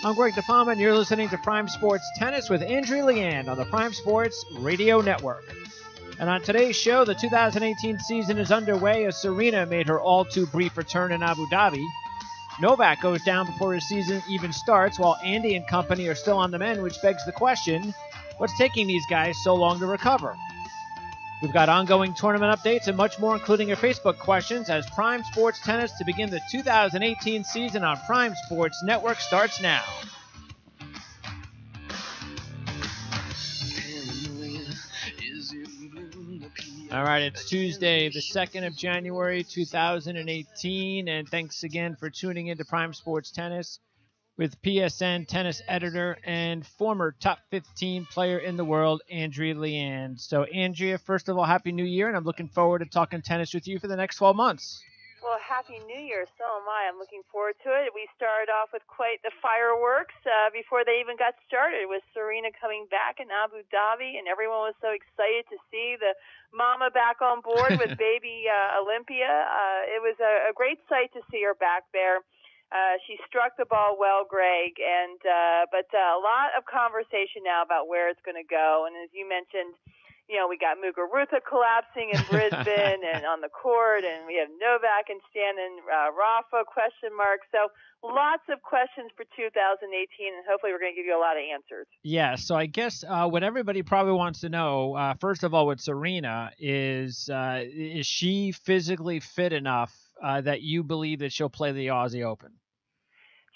I'm Greg DePalma, and you're listening to Prime Sports Tennis with Andrea Leanne on the Prime Sports Radio Network. And on today's show, the 2018 season is underway as Serena made her all-too-brief return in Abu Dhabi. Novak goes down before his season even starts, while Andy and company are still on the mend, which begs the question, what's taking these guys so long to recover? We've got ongoing tournament updates and much more, including your Facebook questions, as Prime Sports Tennis to begin the 2018 season on Prime Sports Network starts now. All right, it's Tuesday, the 2nd of January, 2018, and thanks again for tuning in to Prime Sports Tennis with PSN tennis editor and former top 15 player in the world, Andrea Leanne. So, Andrea, first of all, Happy New Year, and I'm looking forward to talking tennis with you for the next 12 months. Well, Happy New Year, so am I. I'm looking forward to it. We started off with quite the fireworks before they even got started, with Serena coming back in Abu Dhabi, and everyone was so excited to see the mama back on board with baby Olympia. It was a great sight to see her back there. She struck the ball well, Greg, and but a lot of conversation now about where it's going to go. And as you mentioned, you know, we got Muguruza collapsing in Brisbane and on the court, and we have Novak and Shannon Rafa question mark. So lots of questions for 2018, and hopefully we're going to give you a lot of answers. Yeah, so I guess what everybody probably wants to know, first of all, with Serena is she physically fit enough that you believe that she'll play the Aussie Open?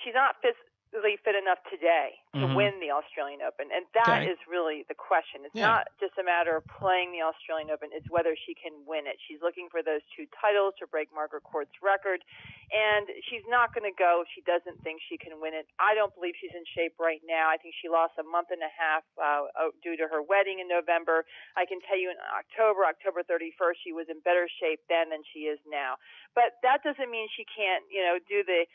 She's not physically fit enough today to win the Australian Open, and that is really the question. It's not just a matter of playing the Australian Open, it's whether she can win it. She's looking for those 2 titles to break Margaret Court's record, and she's not going to go if she doesn't think she can win it. I don't believe she's in shape right now. I think she lost a month and a half due to her wedding in November. I can tell you in October 31st, she was in better shape then than she is now. But that doesn't mean she can't, you know, do the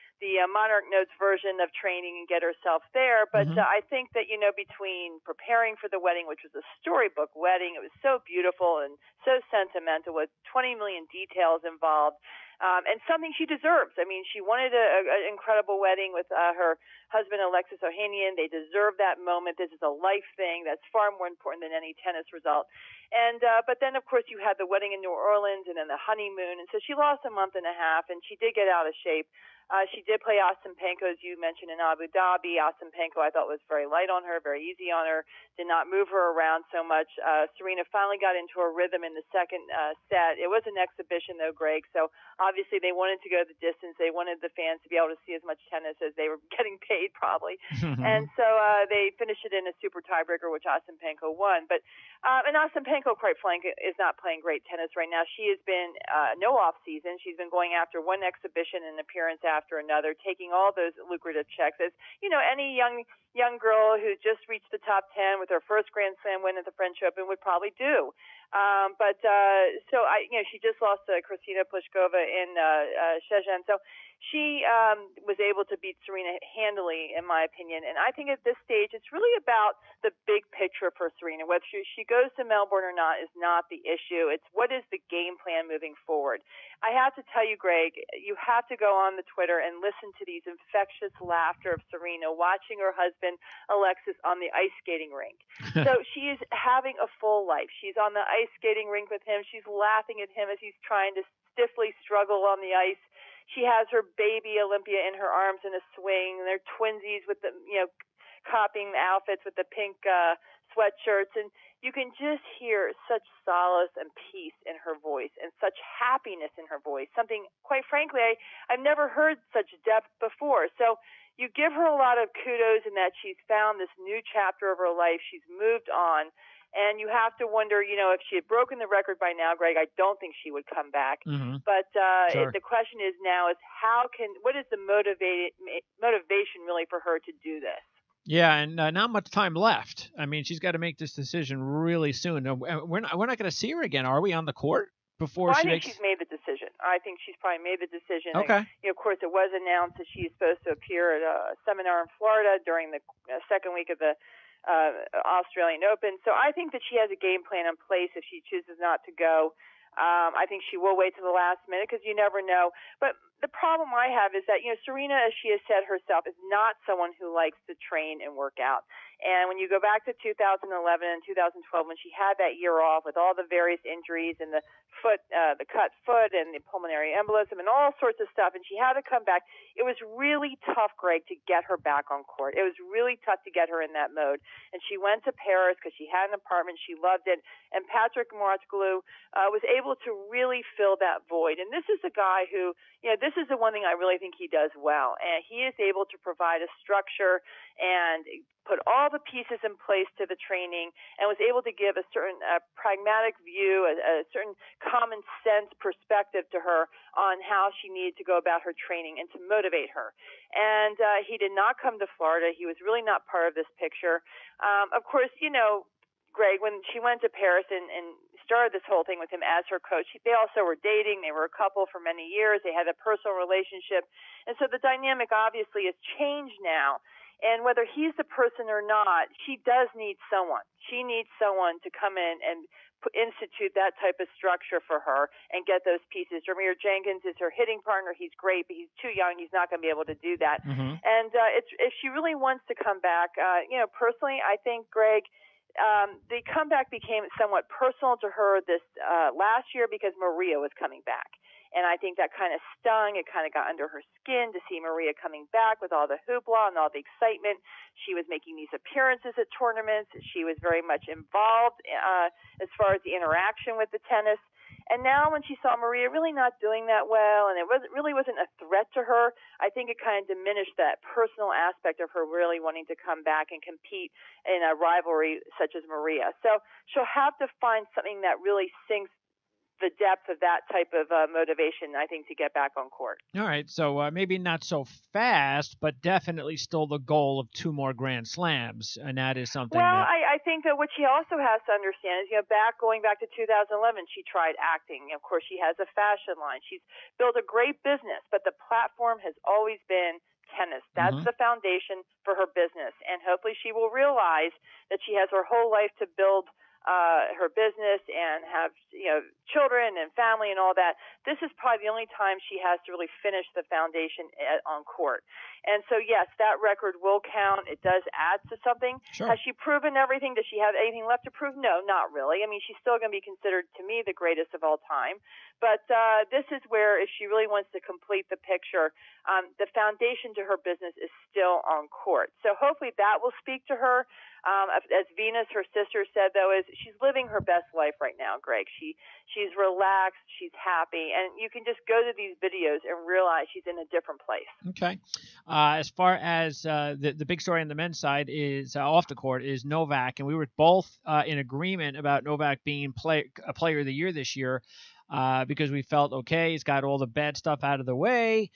Monarch Notes version of training and get herself there. But I think that, you know, between preparing for the wedding, which was a storybook wedding, it was so beautiful and so sentimental with 20 million details involved, and something she deserves. I mean, she wanted an incredible wedding with her husband, Alexis Ohanian. They deserve that moment. This is a life thing that's far more important than any tennis result. And but then, of course, you had the wedding in New Orleans and then the honeymoon. And so she lost a month and a half, and she did get out of shape. She did play Ostapenko, as you mentioned, in Abu Dhabi. Ostapenko, I thought, was very light on her, very easy on her, did not move her around so much. Serena finally got into a rhythm in the second set. It was an exhibition, though, Greg, so obviously they wanted to go the distance. They wanted the fans to be able to see as much tennis as they were getting paid, probably. And so they finished it in a super tiebreaker, which Ostapenko won. But and Ostapenko, quite frankly, is not playing great tennis right now. She has been no off-season. She's been going after one exhibition and appearance after another, taking all those lucrative checks. As you know, any young girl who just reached the top 10 with her first Grand Slam win at the French Open would probably do. So she just lost to Kristina Pliskova in Shenzhen. So she was able to beat Serena handily, in my opinion. And I think at this stage, it's really about the big picture for Serena. Whether she goes to Melbourne or not is not the issue. It's what is the game plan moving forward. I have to tell you, Greg, you have to go on the Twitter and listen to these infectious laughter of Serena watching her husband, Alexis, on the ice skating rink. So she is having a full life. She's on the ice skating rink with him. She's laughing at him as he's trying to stiffly struggle on the ice. She has her baby Olympia in her arms in a swing. They're twinsies with the, copying the outfits with the pink sweatshirts. And you can just hear such solace and peace in her voice and such happiness in her voice. Something, quite frankly, I've never heard such depth before. So you give her a lot of kudos in that she's found this new chapter of her life. She's moved on. And you have to wonder, if she had broken the record by now, Greg, I don't think she would come back. But the question is now is what is the motivation really for her to do this? Yeah, and not much time left. I mean, she's got to make this decision really soon. We're not going to see her again, are we, on the court before I think she's made the decision. I think she's probably made the decision. Okay. And, of course, it was announced that she's supposed to appear at a seminar in Florida during the second week of the Australian Open. So I think that she has a game plan in place if she chooses not to go. I think she will wait to the last minute because you never know. But the problem I have is that, Serena, as she has said herself, is not someone who likes to train and work out. And when you go back to 2011 and 2012, when she had that year off with all the various injuries and the cut foot and the pulmonary embolism and all sorts of stuff, and she had to come back, it was really tough, Greg, to get her back on court. It was really tough to get her in that mode. And she went to Paris because she had an apartment. She loved it. And Patrick Mouratoglou was able to really fill that void. And this is a guy who, this is the one thing I really think he does well. And he is able to provide a structure and put all the pieces in place to the training, and was able to give a certain pragmatic view, a certain common sense perspective to her on how she needed to go about her training and to motivate her. And he did not come to Florida. He was really not part of this picture. Of course, Greg, when she went to Paris and started this whole thing with him as her coach, they also were dating. They were a couple for many years. They had a personal relationship. And so the dynamic obviously has changed now. And whether he's the person or not, she does need someone. She needs someone to come in and institute that type of structure for her and get those pieces. Jameer Jenkins is her hitting partner. He's great, but he's too young. He's not going to be able to do that. Mm-hmm. And if she really wants to come back, personally, I think, Greg, the comeback became somewhat personal to her this last year because Maria was coming back. And I think that kind of stung. It kind of got under her skin to see Maria coming back with all the hoopla and all the excitement. She was making these appearances at tournaments. She was very much involved as far as the interaction with the tennis. And now when she saw Maria really not doing that well, and it really wasn't a threat to her, I think it kind of diminished that personal aspect of her really wanting to come back and compete in a rivalry such as Maria. So she'll have to find something that really sinks the depth of that type of motivation, I think, to get back on court. All right, so maybe not so fast, but definitely still the goal of 2 more Grand Slams, and that is something. Well, I think that what she also has to understand is, going back to 2011, she tried acting. Of course, she has a fashion line. She's built a great business, but the platform has always been tennis. That's the foundation for her business, and hopefully she will realize that she has her whole life to build her business and have children and family and all that. This is probably the only time she has to really finish the foundation on court. And so, yes, that record will count. It does add to something. Sure. Has she proven everything? Does she have anything left to prove? No, not really. I mean, she's still going to be considered, to me, the greatest of all time. But this is where, if she really wants to complete the picture, the foundation to her business is still on court. So hopefully that will speak to her. As Venus, her sister, said, though, is she's living her best life right now, Greg. She's relaxed. She's happy. And you can just go to these videos and realize she's in a different place. Okay. As far as the big story on the men's side is off the court is Novak, and we were both in agreement about Novak being a player of the year this year because we felt, okay, he's got all the bad stuff out of the way.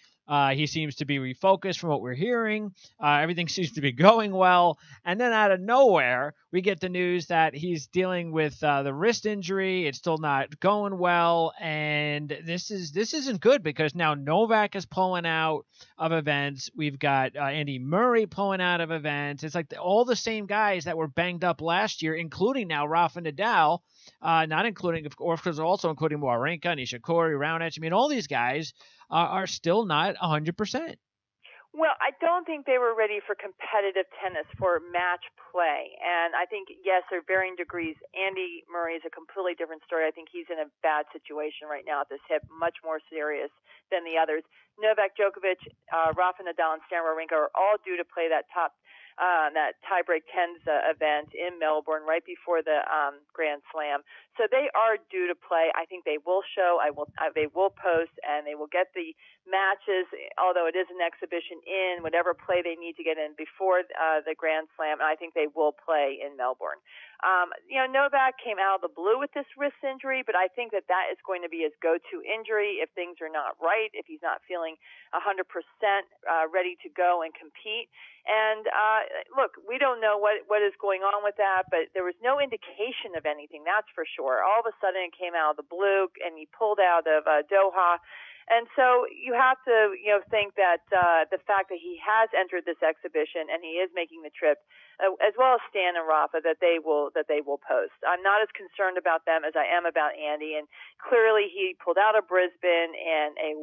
He seems to be refocused from what we're hearing. Everything seems to be going well. And then out of nowhere, we get the news that he's dealing with the wrist injury. It's still not going well. And this isn't good because now Novak is pulling out of events. We've got Andy Murray pulling out of events. It's like all the same guys that were banged up last year, including now Rafa Nadal, not including, of course, also including Wawrinka, Nishikori, Raonic. I mean, all these guys are still not 100%. Well, I don't think they were ready for competitive tennis, for match play. And I think, yes, there are varying degrees. Andy Murray is a completely different story. I think he's in a bad situation right now at this hip, much more serious than the others. Novak Djokovic, Rafa Nadal, and Stan Wawrinka are all due to play that tiebreak tens event in Melbourne right before the Grand Slam. So they are due to play. I think they will show. They will post, and they will get the matches, although it is an exhibition, in whatever play they need to get in before the Grand Slam. And I think they will play in Melbourne. Novak came out of the blue with this wrist injury, but I think that is going to be his go-to injury if things are not right, if he's not feeling 100% ready to go and compete. And look, we don't know what is going on with that, but there was no indication of anything, that's for sure. All of a sudden it came out of the blue, and he pulled out of Doha. And so you have to, think that the fact that he has entered this exhibition and he is making the trip, as well as Stan and Rafa, that they will post. I'm not as concerned about them as I am about Andy. And clearly, he pulled out of Brisbane and a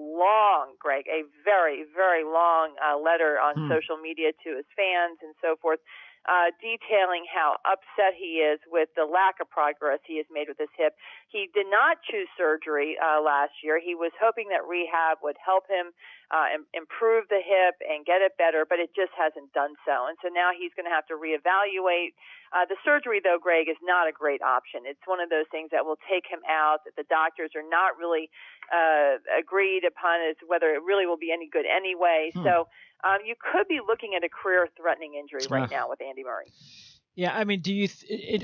very, very long letter on social media to his fans and so forth. Detailing how upset he is with the lack of progress he has made with his hip. He did not choose surgery last year. He was hoping that rehab would help him improve the hip and get it better, but it just hasn't done so. And so now he's going to have to reevaluate. The surgery, though, Greg, is not a great option. It's one of those things that will take him out, that the doctors are not really agreed upon as whether it really will be any good anyway. So you could be looking at a career-threatening injury right now with Andy Murray. Yeah, I mean,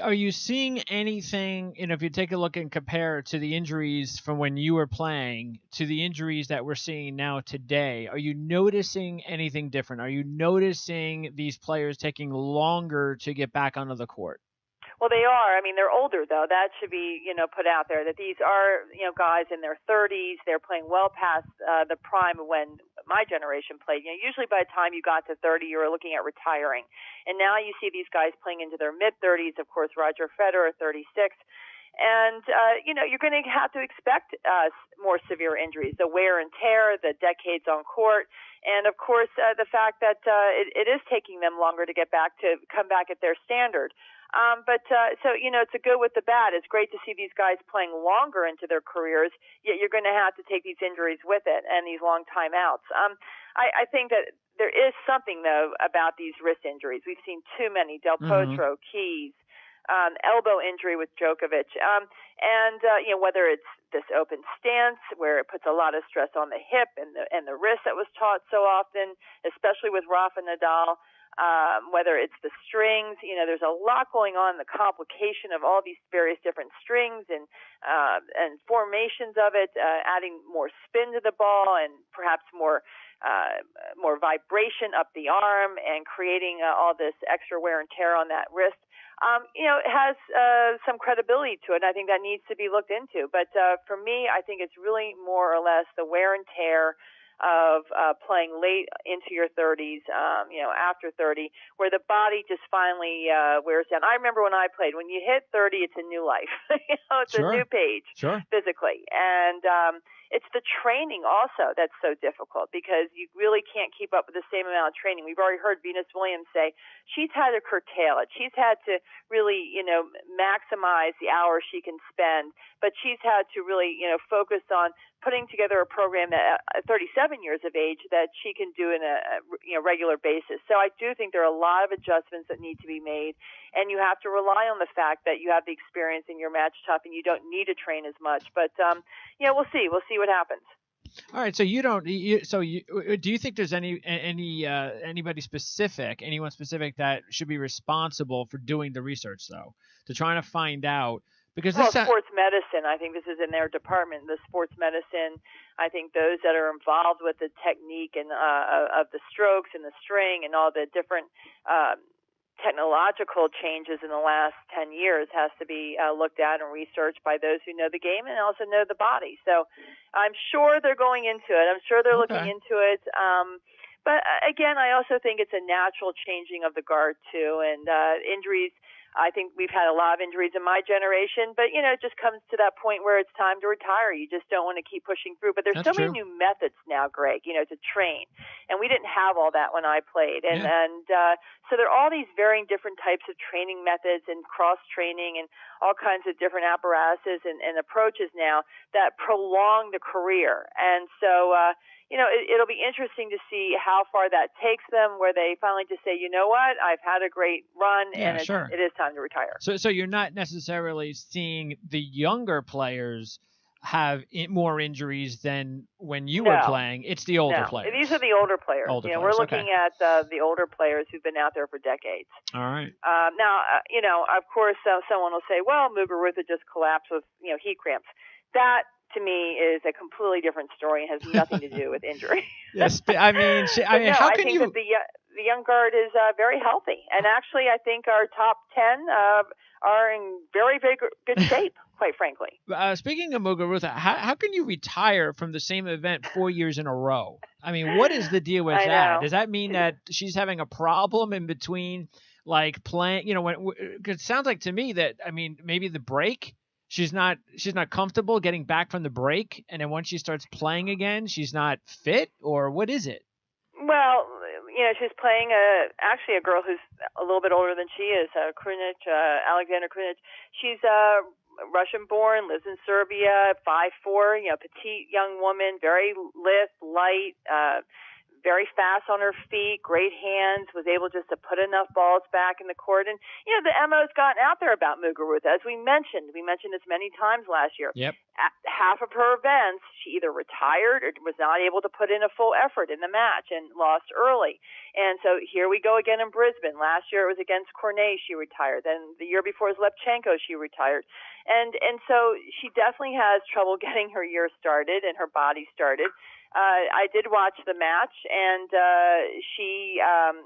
are you seeing anything, if you take a look and compare to the injuries from when you were playing to the injuries that we're seeing now today, are you noticing anything different? Are you noticing these players taking longer to get back onto the court? Well, they are. I mean, they're older, though. That should be, put out there, that these are, guys in their 30s. They're playing well past the prime of when my generation played. Usually by the time you got to 30, you were looking at retiring. And now you see these guys playing into their mid-30s. Of course, Roger Federer, 36. And, you're going to have to expect more severe injuries, the wear and tear, the decades on court, and, of course, the fact that it is taking them longer to come back at their standard. So, it's a good with the bad. It's great to see these guys playing longer into their careers, yet you're going to have to take these injuries with it and these long timeouts. I think that there is something, though, about these wrist injuries. We've seen too many, Del Potro, Keys, elbow injury with Djokovic, whether it's this open stance where it puts a lot of stress on the hip and the wrist that was taught so often, especially with Rafa Nadal. Whether it's the strings, there's a lot going on, the complication of all these various different strings and formations of it, adding more spin to the ball and perhaps more vibration up the arm and creating all this extra wear and tear on that wrist. It has some credibility to it, and I think that needs to be looked into. But for me, I think it's really more or less the wear and tear of playing late into your 30s, after 30, where the body just finally wears down. I remember when I played, when you hit 30, it's a new life. It's a new page physically. And it's the training also that's so difficult because you really can't keep up with the same amount of training. We've already heard Venus Williams say she's had to curtail it. She's had to really, maximize the hours she can spend, but she's had to really, focus on putting together a program that at 37 years of age that she can do in a regular basis. So I do think there are a lot of adjustments that need to be made, and you have to rely on the fact that you have the experience in your match tough and you don't need to train as much. But we'll see. We'll see what happens. All right. So do you think there's anybody specific, anyone specific that should be responsible for doing the research though, to trying to find out? Because sports medicine, I think this is in their department. The sports medicine, I think those that are involved with the technique and of the strokes and the string and all the different technological changes in the last 10 years has to be looked at and researched by those who know the game and also know the body. So I'm sure they're going into it. I'm sure they're looking into it. But again, I also think it's a natural changing of the guard too, and injuries. I think we've had a lot of injuries in my generation, but, it just comes to that point where it's time to retire. You just don't want to keep pushing through. But there's many new methods now, Greg, to train. And we didn't have all that when I played. And so there are all these varying different types of training methods and cross-training and all kinds of different apparatuses and approaches now that prolong the career. And so, it'll be interesting to see how far that takes them, where they finally just say, you know what, I've had a great run, and it is time to retire. So you're not necessarily seeing the younger players have more injuries than when you were playing. It's the older players. These are the older players. We're looking at the older players who've been out there for decades. All right. Now, of course, someone will say, well, Muguruza just collapsed with, heat cramps. That, to me, is a completely different story and has nothing to do with injury. Yes, but I mean, how can you? I think that the young guard is very healthy. And actually, I think our top 10 are in very, very good shape, quite frankly. Speaking of Muguruza, how can you retire from the same event 4 years in a row? I mean, what is the deal with that? Does that mean that she's having a problem in between, like playing? You know, cause it sounds like to me that, I mean, maybe the break, she's not comfortable getting back from the break, and then once she starts playing again, she's not fit, or what is it? Well, you know, she's playing actually a girl who's a little bit older than she is, Alexander Krunic. She's Russian-born, lives in Serbia, 5'4", you know, petite young woman, very lithe, light, very fast on her feet, great hands, was able just to put enough balls back in the court. And, you know, the MO's gotten out there about Muguruza. As we mentioned this many times last year. Yep. At half of her events, she either retired or was not able to put in a full effort in the match and lost early. And so here we go again in Brisbane. Last year it was against Cornet, she retired. Then the year before was Lepchenko, she retired. And so she definitely has trouble getting her year started and her body started. I did watch the match, and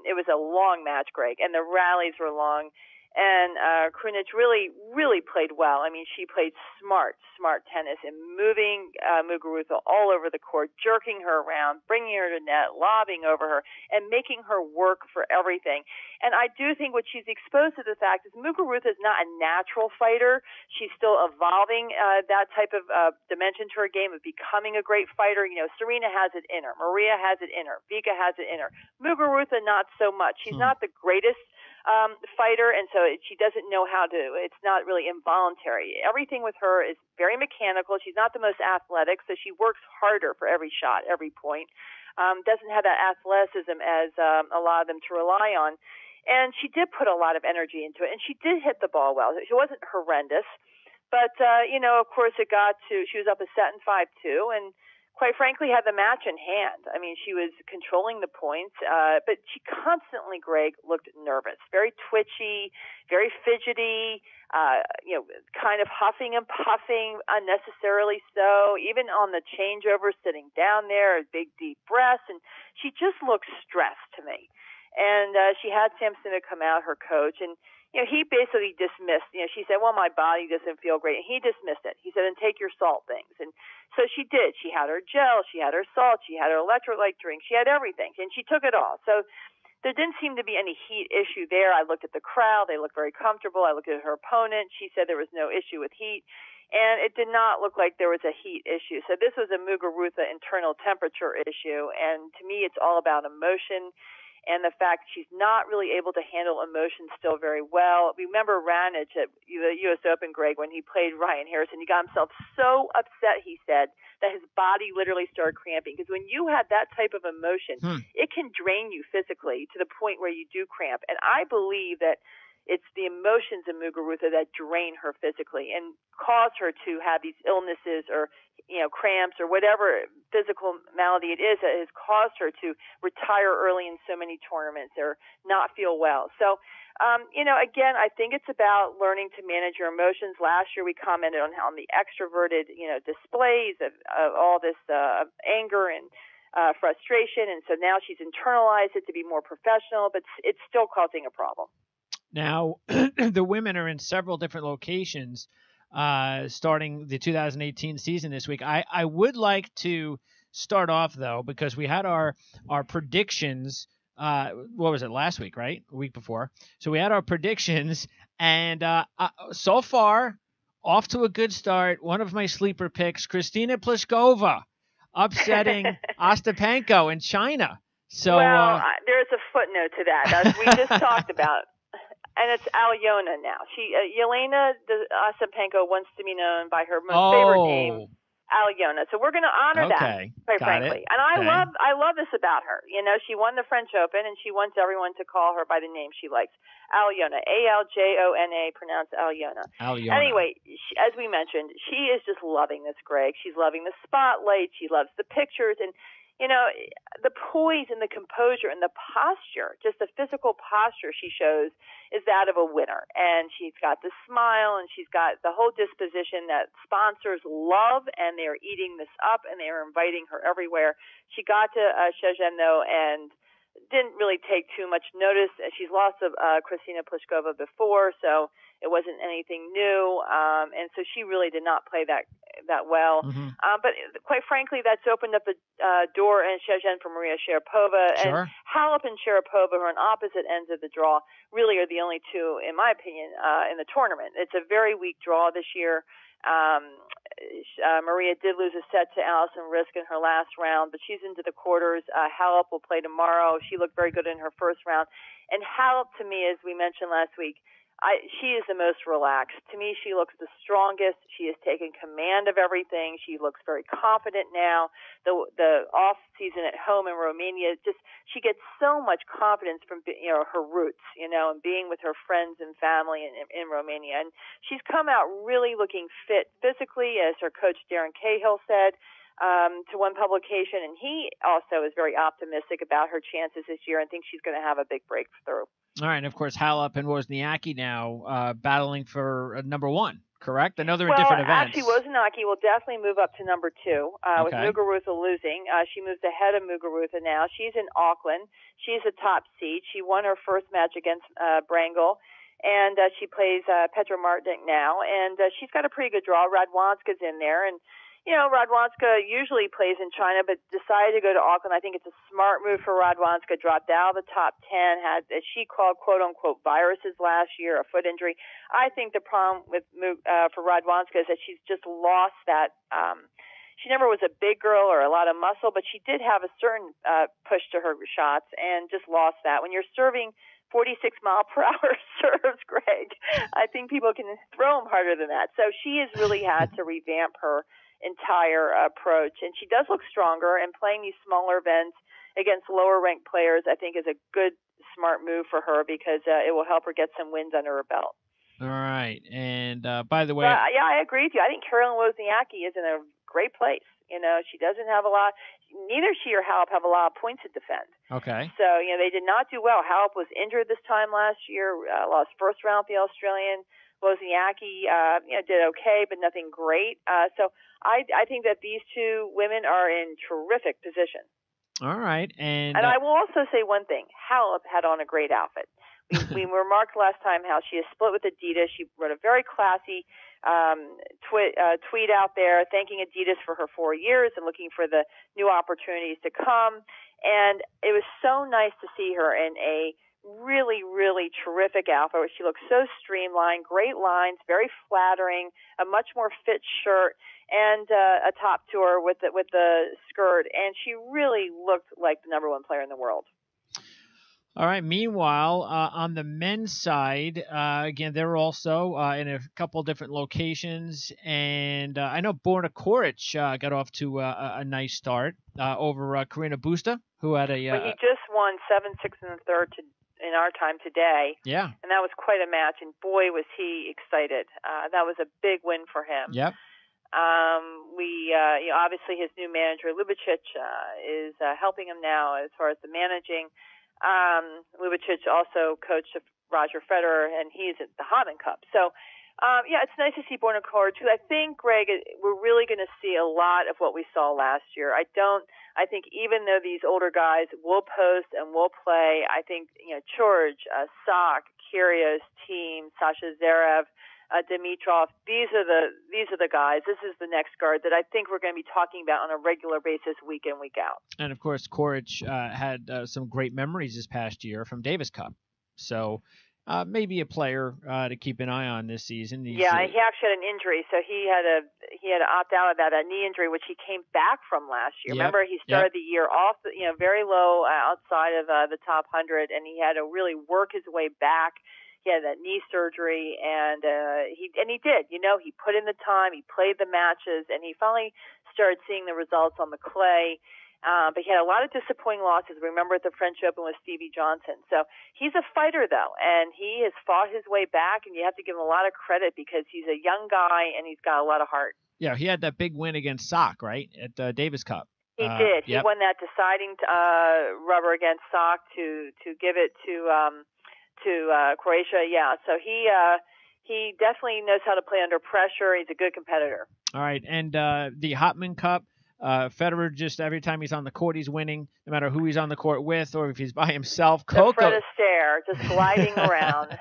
it was a long match, Greg, and the rallies were long. And Krunic really, really played well. I mean, she played smart tennis and moving Muguruza all over the court, jerking her around, bringing her to net, lobbing over her, and making her work for everything. And I do think what she's exposed to the fact is Muguruza is not a natural fighter. She's still evolving that type of dimension to her game of becoming a great fighter. You know, Serena has it in her. Maria has it in her. Vika has it in her. Muguruza, not so much. She's not the greatest fighter, and so she doesn't know how to. It's not really involuntary. Everything with her is very mechanical. She's not the most athletic, so she works harder for every shot, every point. Doesn't have that athleticism as a lot of them to rely on. And she did put a lot of energy into it, and she did hit the ball well. She wasn't horrendous, but you know, of course, it got to. She was up a set in 5-2, and quite frankly, had the match in hand. I mean, she was controlling the points, but she constantly, Greg, looked nervous, very twitchy, very fidgety, you know, kind of huffing and puffing unnecessarily so, even on the changeover, sitting down there, big, deep breaths, and she just looked stressed to me. And she had Samsonov come out, her coach, and you know, he basically dismissed, you know, she said, well, my body doesn't feel great. And he dismissed it. He said, and take your salt things. And so she did. She had her gel. She had her salt. She had her electrolyte drink. She had everything. And she took it all. So there didn't seem to be any heat issue there. I looked at the crowd. They looked very comfortable. I looked at her opponent. She said there was no issue with heat. And it did not look like there was a heat issue. So this was a Muguruza internal temperature issue. And to me, it's all about emotion. And the fact she's not really able to handle emotions still very well. Remember Raonic at the U.S. Open, Greg, when he played Ryan Harrison. He got himself so upset, he said, that his body literally started cramping. Because when you have that type of emotion, it can drain you physically to the point where you do cramp. And I believe that it's the emotions in Muguruza that drain her physically and cause her to have these illnesses or, you know, cramps or whatever physical malady it is that has caused her to retire early in so many tournaments or not feel well. So, you know, again, I think it's about learning to manage your emotions. Last year we commented on the extroverted, you know, displays of all this anger and frustration. And so now she's internalized it to be more professional, but it's still causing a problem. Now, the women are in several different locations starting the 2018 season this week. I would like to start off, though, because we had our predictions. What was it, last week, right? A week before. So we had our predictions, and so far, off to a good start. One of my sleeper picks, Kristina Pliskova, upsetting Ostapenko in China. So, well, there's a footnote to that, as we just talked about. And it's Alyona now. Yelena Ostapenko wants to be known by her most favorite name, Alyona. So we're going to honor that, quite frankly. And I love this about her. You know, she won the French Open, and she wants everyone to call her by the name she likes, Alyona, Aljona, pronounced Alyona. Anyway, as we mentioned, she is just loving this, Greg. She's loving the spotlight. She loves the pictures, and you know, the poise and the composure and the posture, just the physical posture she shows is that of a winner. And she's got the smile and she's got the whole disposition that sponsors love, and they're eating this up and they're inviting her everywhere. She got to Shenzhen, though, and didn't really take too much notice. She's lost to Kristina Pliskova before, so it wasn't anything new. And so she really did not play that well. Mm-hmm. But quite frankly, that's opened up the door in Shenzhen for Maria Sharapova. Sure. And Halep and Sharapova, who are on opposite ends of the draw, really are the only two, in my opinion, in the tournament. It's a very weak draw this year. Maria did lose a set to Allison Risk in her last round, but she's into the quarters. Halep will play tomorrow. She looked very good in her first round. And Halep, to me, as we mentioned last week, she is the most relaxed. To me, she looks the strongest. She has taken command of everything. She looks very confident now. The off season at home in Romania, she gets so much confidence from her roots, and being with her friends and family in Romania. And she's come out really looking fit physically, as her coach Darren Cahill said to one publication. And he also is very optimistic about her chances this year and thinks she's going to have a big breakthrough. All right, and of course, Halep and Wozniacki now battling for number one, correct? I know they're in different events. Actually, Wozniacki will definitely move up to number two with Muguruza losing. She moves ahead of Muguruza now. She's in Auckland. She's a top seed. She won her first match against Brangle, and she plays Petra Martinic now. And she's got a pretty good draw. Radwanska's in there, and Radwanska usually plays in China, but decided to go to Auckland. I think it's a smart move for Radwanska. Dropped out of the top 10, had, as she called, quote-unquote, viruses last year, a foot injury. I think the problem with for Radwanska is that she's just lost that. She never was a big girl or a lot of muscle, but she did have a certain push to her shots and just lost that. When you're serving 46-mile-per-hour serves, Greg, I think people can throw them harder than that. So she has really had to revamp her entire approach, and she does look stronger, and playing these smaller events against lower ranked players I think is a good smart move for her, because it will help her get some wins under her belt. All right, and by the way, yeah, I agree with you. I think Caroline Wozniacki is in a great place. She doesn't have a lot, neither she or Halep have a lot of points to defend. Okay. So they did not do well. Halep was injured this time last year, lost first round at the Australian. Wozniacki did okay, but nothing great. So I think that these two women are in terrific position. All right. And I will also say one thing. Halep had on a great outfit. We remarked last time how she is split with Adidas. She wrote a very classy tweet out there thanking Adidas for her 4 years and looking for the new opportunities to come. And it was so nice to see her in a really, really terrific outfit where she looks so streamlined, great lines, very flattering, a much more fit shirt, and a top to her with the skirt. And she really looked like the number one player in the world. All right. Meanwhile, on the men's side, again, they're also in a couple different locations. And I know Borna Koric got off to a nice start over Carina Busta, who had a... he just won 7-6 in the third in our time today. Yeah. And that was quite a match. And boy, was he excited. That was a big win for him. Yep. Obviously his new manager, Lubicic, is helping him now as far as the managing. Lubicic also coached Roger Federer, and he's at the Hotman Cup. So, it's nice to see Borna Koric. I think, Greg, we're really going to see a lot of what we saw last year. I think even though these older guys will post and will play, I think, George, Sock, Kyrgios, Thiem, Sasha Zverev, Dimitrov, these are the guys. This is the next guard that I think we're going to be talking about on a regular basis, week in, week out. And of course, Koric had some great memories this past year from Davis Cup, so maybe a player to keep an eye on this season. He actually had an injury, so he had to opt out of that, a knee injury, which he came back from last year. Yep. Remember, he started the year off, very low outside of the top 100, and he had to really work his way back. He had that knee surgery, and he did. He put in the time, he played the matches, and he finally started seeing the results on the clay. But he had a lot of disappointing losses. Remember at the French Open with Stevie Johnson. So he's a fighter, though, and he has fought his way back, and you have to give him a lot of credit because he's a young guy, and he's got a lot of heart. Yeah, he had that big win against Sock, right, at Davis Cup. He did. Yep. He won that deciding rubber against Sock to give it to Croatia. Yeah, so he definitely knows how to play under pressure. He's a good competitor. All right, and the Hotman Cup, Federer, just every time he's on the court, he's winning, no matter who he's on the court with or if he's by himself. The Fred Astaire, just gliding around.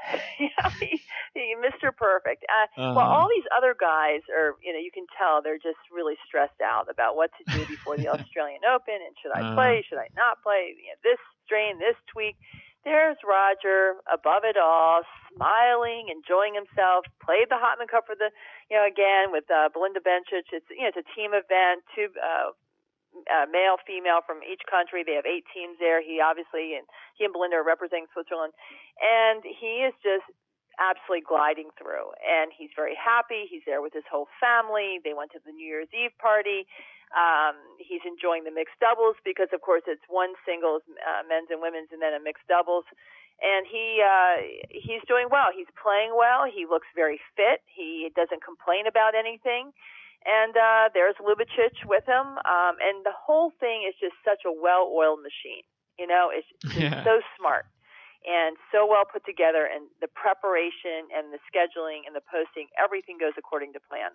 Mr. Perfect. Well, all these other guys are, you can tell they're just really stressed out about what to do before the Australian Open, and should I play, should I not play, this strain, this tweak. There's Roger above it all, smiling, enjoying himself. Played the Hopman Cup for the, again with Belinda Bencic. It's a team event. Two male, female from each country. They have 8 teams there. He and Belinda are representing Switzerland, and he is just absolutely gliding through. And he's very happy. He's there with his whole family. They went to the New Year's Eve party. He's enjoying the mixed doubles because, of course, it's one singles, men's and women's, and then a mixed doubles. And he's doing well. He's playing well. He looks very fit. He doesn't complain about anything. And there's Ljubicic with him. And the whole thing is just such a well-oiled machine. It's so smart and so well put together. And the preparation and the scheduling and the posting, everything goes according to plan.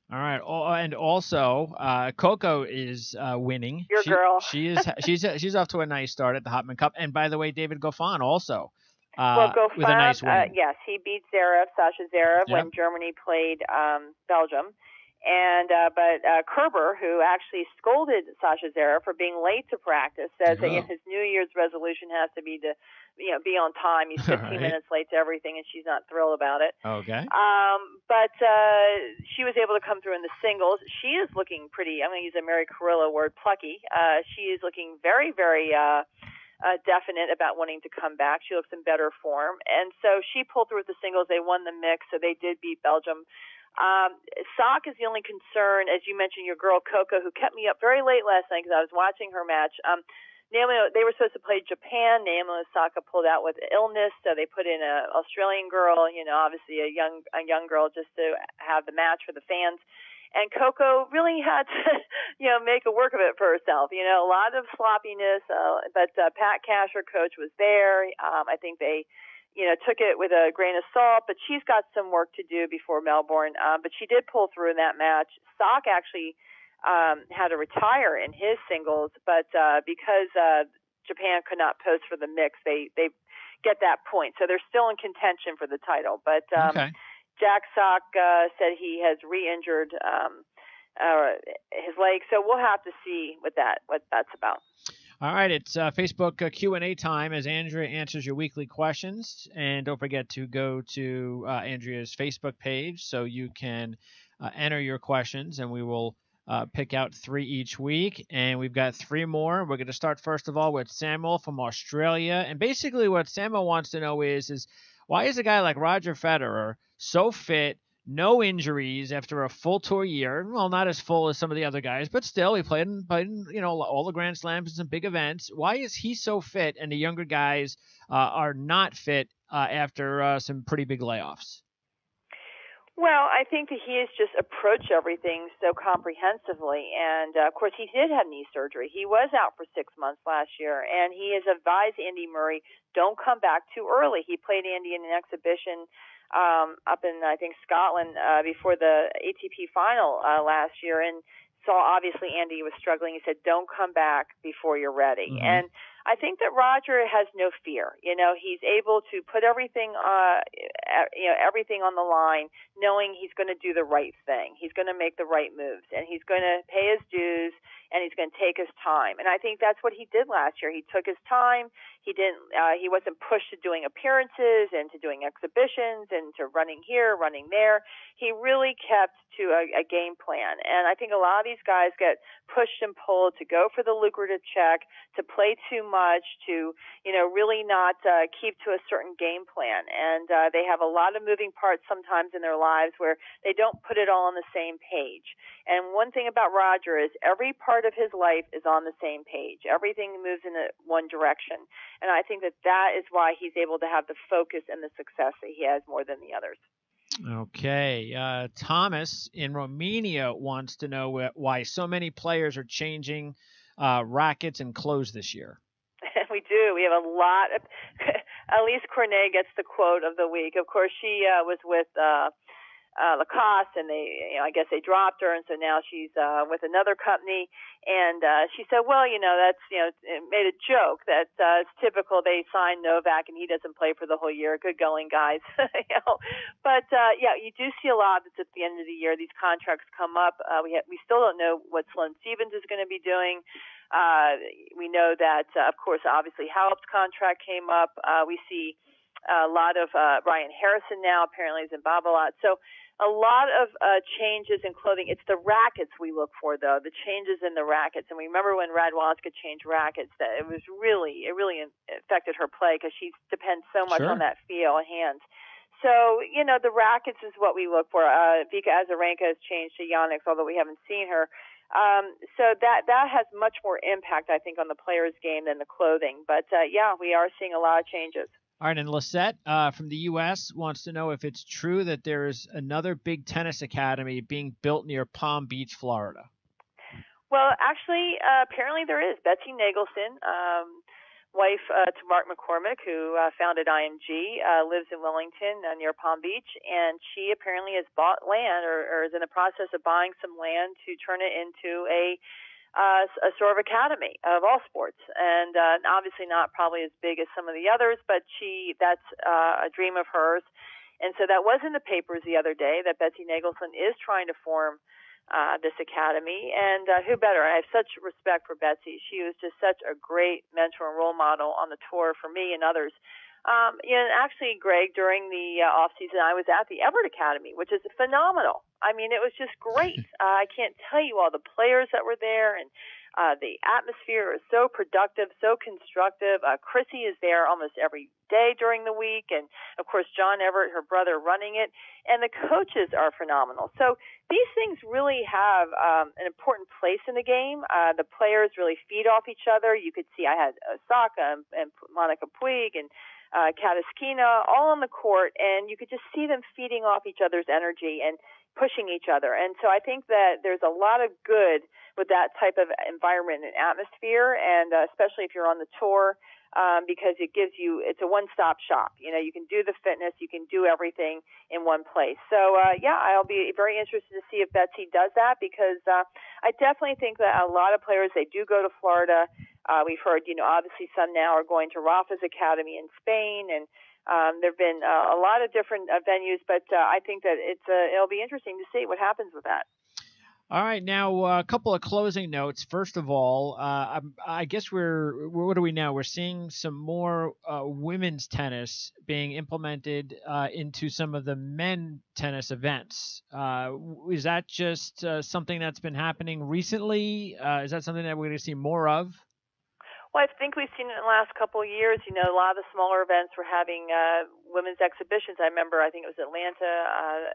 All right, and also Coco is winning. Your girl. She's off to a nice start at the Hopman Cup. And by the way, David Goffin also Goffin, with a nice win. Yes, he beat Sasha Zverev when Germany played Belgium. And but Kerber, who actually scolded Sasha Zverev for being late to practice, says that his New Year's resolution has to be to be on time. He's 15 minutes late to everything, and she's not thrilled about it. Okay. But she was able to come through in the singles. She is looking pretty. I'm going to use a Mary Carrillo word, plucky. She is looking very, very definite about wanting to come back. She looks in better form, and so she pulled through with the singles. They won the mix, so they did beat Belgium. Sock is the only concern, as you mentioned, your girl Coco, who kept me up very late last night because I was watching her match. They were supposed to play Japan. Naomi Osaka pulled out with illness, so they put in an Australian girl, obviously a young girl, just to have the match for the fans. And Coco really had to, make a work of it for herself. A lot of sloppiness, but Pat Cash, her coach, was there. I think they took it with a grain of salt, but she's got some work to do before Melbourne. But she did pull through in that match. Sock actually had to retire in his singles, but because Japan could not post for the mix, they get that point. So they're still in contention for the title. But Jack Sock said he has re-injured his leg, so we'll have to see what that's about. All right, it's Facebook Q&A time as Andrea answers your weekly questions. And don't forget to go to Andrea's Facebook page so you can enter your questions, and we will pick out 3 each week. And we've got 3 more. We're going to start, first of all, with Samuel from Australia. And basically what Samuel wants to know is why is a guy like Roger Federer so fit, no injuries after a full tour year? Well, not as full as some of the other guys, but still, he played in all the Grand Slams and some big events. Why is he so fit and the younger guys are not fit after some pretty big layoffs? Well, I think that he has just approached everything so comprehensively. And, of course, he did have knee surgery. He was out for 6 months last year, and he has advised Andy Murray, don't come back too early. He played Andy in an exhibition up in, I think, Scotland before the ATP final last year, and saw obviously Andy was struggling. He said, don't come back before you're ready. Mm-hmm. And I think that Roger has no fear. He's able to put everything, everything on the line, knowing he's going to do the right thing. He's going to make the right moves, and he's going to pay his dues, and he's going to take his time. And I think that's what he did last year. He took his time. He didn't. He wasn't pushed to doing appearances and to doing exhibitions and to running here, running there. He really kept to a game plan. And I think a lot of these guys get pushed and pulled to go for the lucrative check, to play too much, to really not keep to a certain game plan. And they have a lot of moving parts sometimes in their lives where they don't put it all on the same page. And one thing about Roger is every part of his life is on the same page. Everything moves in one direction. And I think that is why he's able to have the focus and the success that he has more than the others. Okay. Thomas in Romania wants to know why so many players are changing rackets and clothes this year. We do. We have a lot of – Elise Cornet gets the quote of the week. Of course, she was with Lacoste, and I guess they dropped her, and so now she's with another company. And she said, well, that's, it made a joke that it's typical. They sign Novak, and he doesn't play for the whole year. Good going, guys. But you do see a lot that's at the end of the year. These contracts come up. We still don't know what Sloane Stephens is going to be doing. We know that, of course, obviously Halep's contract came up. We see a lot of Ryan Harrison now apparently is in Babolat. So a lot of changes in clothing. It's the rackets we look for, though, the changes in the rackets. And we remember when Radwanska changed rackets, that it really affected her play because she depends so much on that feel and hands. So, the rackets is what we look for. Vika Azarenka has changed to Yonex, although we haven't seen her. So that has much more impact, I think, on the player's game than the clothing. But, we are seeing a lot of changes. All right, and Lisette from the U.S. wants to know if it's true that there is another big tennis academy being built near Palm Beach, Florida. Well, actually, apparently there is. Betsy Nagelson, wife to Mark McCormick, who founded IMG, lives in Wellington near Palm Beach, and she apparently has bought land or is in the process of buying some land to turn it into a sort of academy of all sports, and obviously not probably as big as some of the others, but that's a dream of hers. And so that was in the papers the other day that Betsy Nagelson is trying to form this academy, and who better? I have such respect for Betsy. She was just such a great mentor and role model on the tour for me and others. Actually, Greg, during the off season, I was at the Everett Academy, which is phenomenal. I mean, it was just great. I can't tell you all the players that were there, and the atmosphere is so productive, so constructive. Chrissy is there almost every day during the week, and of course, John Everett, her brother, running it, and the coaches are phenomenal. So these things really have an important place in the game. The players really feed off each other. You could see I had Osaka and Monica Puig and Kataskina all on the court, and you could just see them feeding off each other's energy and pushing each other. And so I think that there's a lot of good with that type of environment and atmosphere, and especially if you're on the tour, because it's a one-stop shop. You can do the fitness, you can do everything in one place. So, I'll be very interested to see if Betsy does that, because I definitely think that a lot of players, they do go to Florida. We've heard, obviously some now are going to Rafa's Academy in Spain, and there have been a lot of different venues, but I think that it'll be interesting to see what happens with that. All right, now a couple of closing notes. First of all, I guess what do we know? We're seeing some more women's tennis being implemented into some of the men tennis events. Is that just something that's been happening recently? Is that something that we're going to see more of? Well, I think we've seen it in the last couple of years. A lot of the smaller events were having women's exhibitions. I remember, I think it was Atlanta,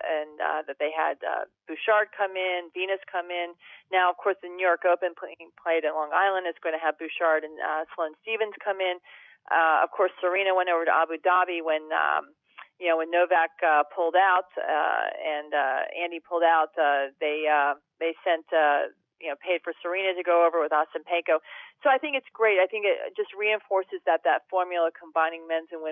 and that they had Bouchard come in, Venus come in. Now, of course, the New York Open played at Long Island is going to have Bouchard and Sloane Stephens come in. Of course, Serena went over to Abu Dhabi when Novak pulled out and Andy pulled out. They sent paid for Serena to go over with Ostapenko. So I think it's great. I think it just reinforces that formula combining men's and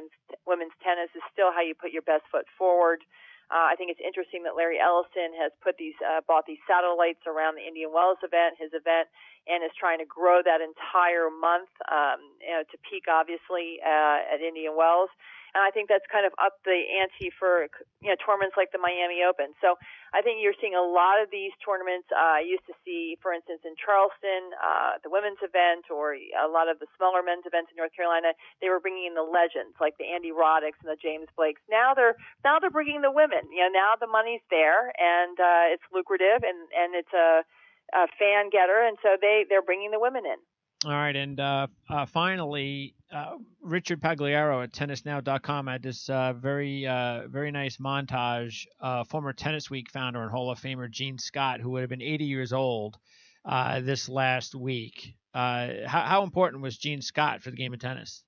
women's tennis is still how you put your best foot forward. I think it's interesting that Larry Ellison has bought these satellites around the Indian Wells event, his event, and is trying to grow that entire month to peak, obviously, at Indian Wells. And I think that's kind of up the ante for tournaments like the Miami Open. So I think you're seeing a lot of these tournaments. I used to see, for instance, in Charleston, the women's event, or a lot of the smaller men's events in North Carolina, they were bringing in the legends like the Andy Roddicks and the James Blakes. Now they're bringing the women. Now the money's there, and it's lucrative, and it's a fan getter, and so they're bringing the women in. All right, and finally, Richard Pagliaro at TennisNow.com had this very nice montage. Former Tennis Week founder and Hall of Famer Gene Scott, who would have been 80 years old this last week. How important was Gene Scott for the game of tennis?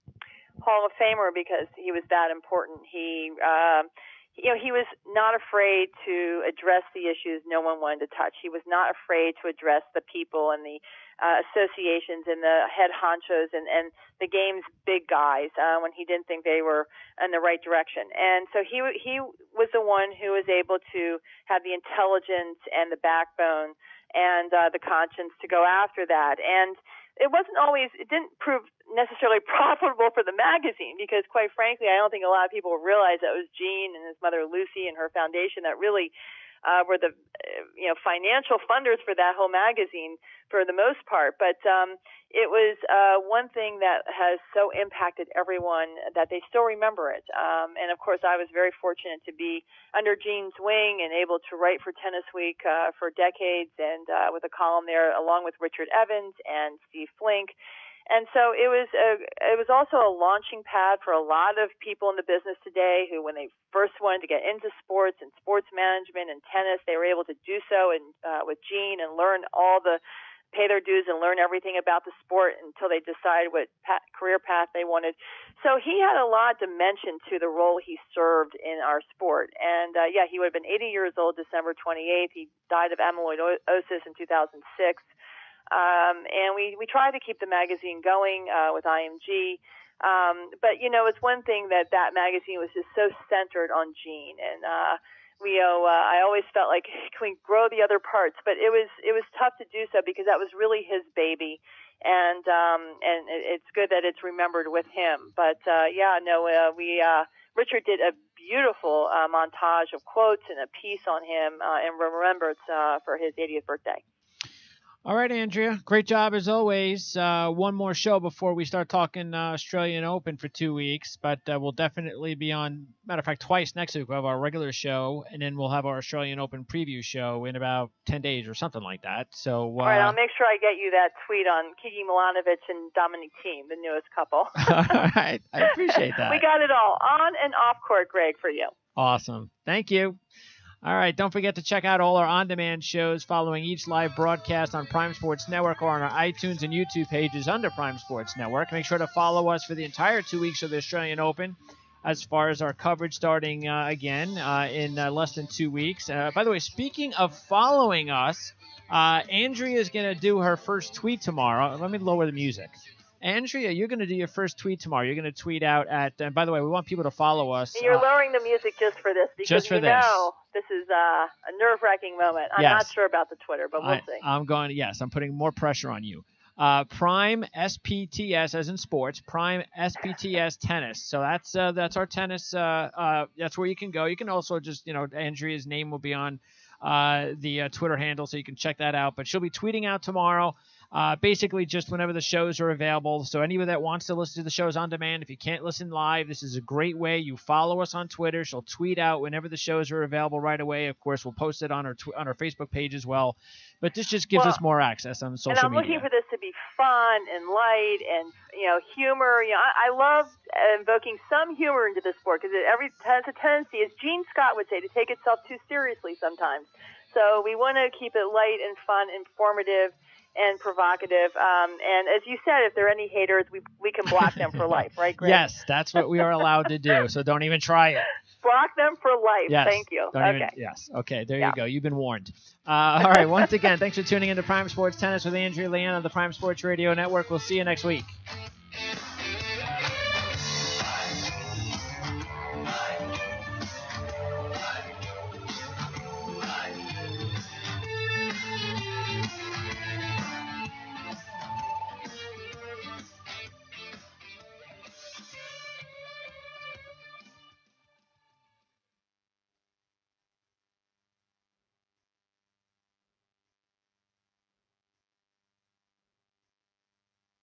Hall of Famer because he was that important. He was not afraid to address the issues no one wanted to touch. He was not afraid to address the people and the associations and the head honchos and the game's big guys when he didn't think they were in the right direction. And so he was the one who was able to have the intelligence and the backbone and the conscience to go after that. And it didn't prove necessarily profitable for the magazine because, quite frankly, I don't think a lot of people realize that it was Gene and his mother Lucy and her foundation that really were the financial funders for that whole magazine for the most part. But it was one thing that has so impacted everyone that they still remember it. And of course, I was very fortunate to be under Gene's wing and able to write for Tennis Week for decades, and with a column there along with Richard Evans and Steve Flink. And so it was also a launching pad for a lot of people in the business today who, when they first wanted to get into sports and sports management and tennis, they were able to do so and with Gene and pay their dues and learn everything about the sport until they decided what career path they wanted. So he had a lot of dimension to the role he served in our sport. And he would have been 80 years old December 28th. He died of amyloidosis in 2006. And we tried to keep the magazine going with IMG. But, it's one thing that magazine was just so centered on Gene. And I always felt like, can we grow the other parts? But it was tough to do so because that was really his baby. And it's good that it's remembered with him. But, Richard did a beautiful montage of quotes and a piece on him in remembrance for his 80th birthday. All right, Andrea. Great job as always. One more show before we start talking Australian Open for 2 weeks, but we'll definitely be on, matter of fact, twice next week. We'll have our regular show, and then we'll have our Australian Open preview show in about 10 days or something like that. So, all right, I'll make sure I get you that tweet on Kiki Milanovic and Dominic Thiem, the newest couple. All right. I appreciate that. We got it all on and off court, Greg, for you. Awesome. Thank you. All right, don't forget to check out all our on-demand shows following each live broadcast on Prime Sports Network or on our iTunes and YouTube pages under Prime Sports Network. Make sure to follow us for the entire 2 weeks of the Australian Open as far as our coverage starting again in less than 2 weeks. By the way, speaking of following us, Andrea is going to do her first tweet tomorrow. Let me lower the music. Andrea, you're going to do your first tweet tomorrow. You're going to tweet out at, and by the way, we want people to follow us. You're lowering the music just for this because this is a nerve-wracking moment. I'm not sure about the Twitter, but we'll see. I'm putting more pressure on you. Prime SPTS as in sports, Prime SPTS tennis. So that's our tennis. That's where you can go. You can also just, Andrea's name will be on the Twitter handle, so you can check that out. But she'll be tweeting out tomorrow. Basically just whenever the shows are available. So anybody that wants to listen to the shows on demand, if you can't listen live, this is a great way. You follow us on Twitter. She'll tweet out whenever the shows are available right away. Of course, we'll post it on our Facebook page as well. But this just gives us more access on social media. And I'm looking for this to be fun and light and, humor. I love invoking some humor into the sport because it has a tendency, as Gene Scott would say, to take itself too seriously sometimes. So we want to keep it light and fun, informative, and provocative. And as you said, if there are any haters, we can block them for life, right, Greg? Yes, that's what we are allowed to do, so don't even try it. Block them for life. Yes, thank you. Okay, there you go. You've been warned. All right, once again, thanks for tuning in to Prime Sports Tennis with Andrea Leanne on the Prime Sports Radio Network. We'll see you next week.